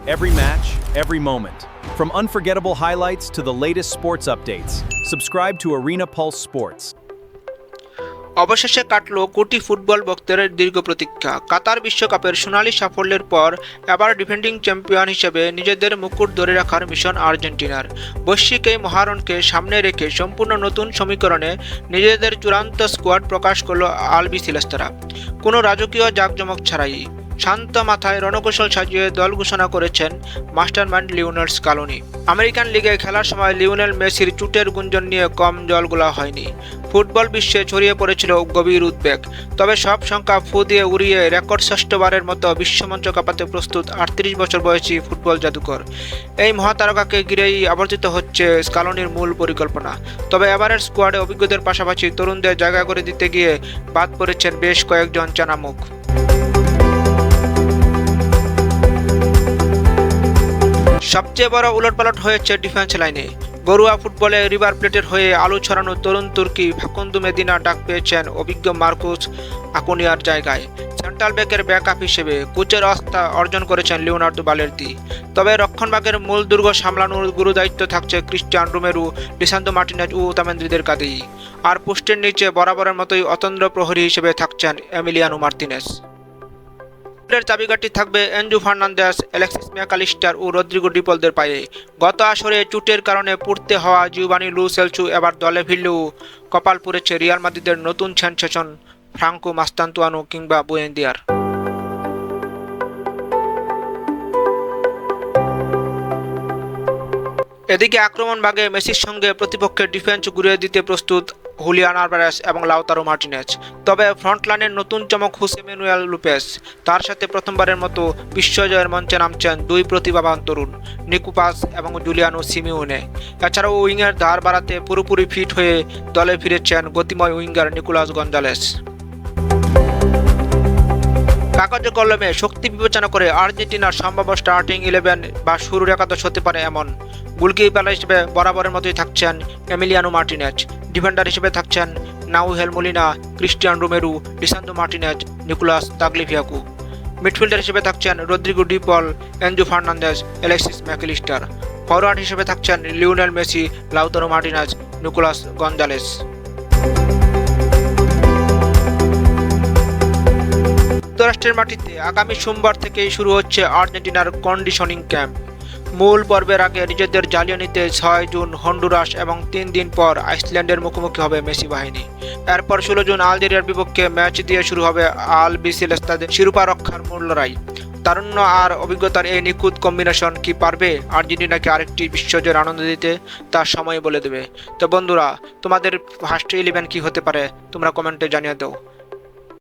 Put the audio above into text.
Every match, every moment. From unforgettable highlights to the latest sports updates. Subscribe to Arena Pulse Sports. অবশেষে কাটলো কোটি football ভক্তের দীর্ঘ প্রতীক্ষা। কাতার বিশ্বকাপের সোনালি সাফল্যের পর এবার ডিফেন্ডিং চ্যাম্পিয়ন হিসেবে নিজেদের মুকুট ধরে রাখার মিশন আর্জেন্টিনার। বৈশ্বিক এই মহারণকে সামনে রেখে সম্পূর্ণ নতুন সমীকরণে নিজেদের চূড়ান্ত স্কোয়াড প্রকাশ করলো আলবিসেলেস্তারা। কোনো রাজকীয় জাঁকজমক ছাড়াই শান্ত মাথায় রণকৌশল সাজিয়ে দল ঘোষণা করেছেন মাস্টারমাইন্ড লিওনেল স্কালোনি। আমেরিকান লিগে খেলার সময় লিওনেল মেসির চোটের গুঞ্জন নিয়ে কম জলগোলা হয়নি। ফুটবল বিশ্বে ছড়িয়ে পড়েছিল গভীর উদ্বেগ। তবে সব সংখ্যা ফু দিয়ে উড়িয়ে রেকর্ড ষষ্ঠবারের মতো বিশ্বমঞ্চ কাঁপাতে প্রস্তুত 38 বছর বয়সী ফুটবল জাদুকর। এই মহাতারকাকে ঘিরেই আবর্তিত হচ্ছে স্কালোনির মূল পরিকল্পনা। তবে এবারের স্কোয়াডে অভিজ্ঞদের পাশাপাশি তরুণদের জায়গা করে দিতে গিয়ে বাদ পড়েছেন বেশ কয়েকজন চানামুখ। সবচেয়ে বড় উলটপালট হয়েছে ডিফেন্স লাইনে। ঘরোয়া ফুটবলে রিভার প্লেটের হয়ে আলো ছড়ানো তরুণ তুর্কি ফাকুন্দু মেদিনা ডাক পেয়েছেন অভিজ্ঞ মার্কুস আকুনিয়ার জায়গায়। সেন্ট্রাল ব্যাকের ব্যাকআপ হিসেবে কোচের আস্থা অর্জন করেছেন লিওনার্দো বালের্তি। তবে রক্ষণভাগের মূল দুর্গ সামলানোর গুরুদায়িত্ব থাকছে ক্রিস্টিয়ান রোমেরো, লিসান্দ্রো মার্টিনেজ ও ওতামেন্দিদের কাঁধেই। আর পোস্টের নিচে বরাবরের মতোই অতন্দ্র প্রহরী হিসেবে থাকছেন এমিলিয়ানো মার্তিনেজ। চাবিকাঠি থাকবে এনজু ফার্নান্দেস, অ্যালেক্সিস ম্যাকালিস্টার ও রদ্রিগো ডিপলদের পায়ে। গত আসরে চোটের কারণে পড়তে হওয়া জিওভানি লো সেলসো এবার দলে ফিরলেও কপাল পুড়েছে রিয়াল মাদ্রিদের নতুন সেনসেশন ফ্রাঙ্কো মাস্তান্তুয়ানো কিংবা বুয়েন্দিয়ার। এদিকে আক্রমণ ভাগে মেসির সঙ্গে প্রতিপক্ষের ডিফেন্স ঘুরিয়ে দিতে প্রস্তুত হুলিয়ান আলভারেজ এবং লাউতারো মার্টিনেজ। তবে ফ্রন্টলাইনের নতুন চমক হোসে ম্যানুয়েল লোপেস। তার সাথে প্রথমবারের মতো বিশ্বজয়ের মঞ্চে নামছেন দুই প্রতিভাবান তরুণ নিকো পাস এবং জুলিয়ানো সিমিওনে। এছাড়াও উইংয়ের ধার বাড়াতে পুরোপুরি ফিট হয়ে দলে ফিরেছেন গতিময় উইঙ্গার নিকোলাস গঞ্জালেস। কাগজে কলমে শক্তি বিবেচনা করে আর্জেন্টিনার সম্ভাব্য স্টার্টিং 11 বা শুরুর একাদশ হতে পারে এমন। গোলকিপার হিসেবে বরাবরের মতোই থাকছেন এমিলিয়ানো মার্টিনেজ। ডিফেন্ডার হিসেবে থাকছেন Nahuel Molina, Cristian Romero, Lisandro Martinez, Nicolas Tagliafico. Midfielder হিসেবে থাকছেন Rodrigo De Paul, Enzo Fernandez, Alexis Mac Allister. Forward হিসেবে থাকছেন Lionel Messi, Lautaro Martinez, Nicolas Gonzalez. যুক্তরাষ্ট্রের মাটিতে আগামী সোমবার থেকেই শুরু হচ্ছে আর্জেন্টিনার কন্ডিশনিং ক্যাম্প। মূল পর্বের আগে নিজেদের জ্বালিয়ে নিতে 6 জুন হন্ডুরাস এবং 3 দিন পর আইসল্যান্ডের মুখোমুখি হবে মেসি বাহিনী। এরপর 16 জুন আলজেরিয়ার বিপক্ষে ম্যাচ দিয়ে শুরু হবে আলবিসেলেস্তাদের শিরোপা রক্ষার মূল লড়াই। তারুণ্য আর অভিজ্ঞতার এই নিখুঁত কম্বিনেশন কি পারবে আর্জেন্টিনাকে আরেকটি বিশ্বজয়ের আনন্দ দিতে, তার সময় বলে দেবে। তো বন্ধুরা, তোমাদের ফার্স্ট 11 কি হতে পারে তোমরা কমেন্টে জানিয়ে দাও।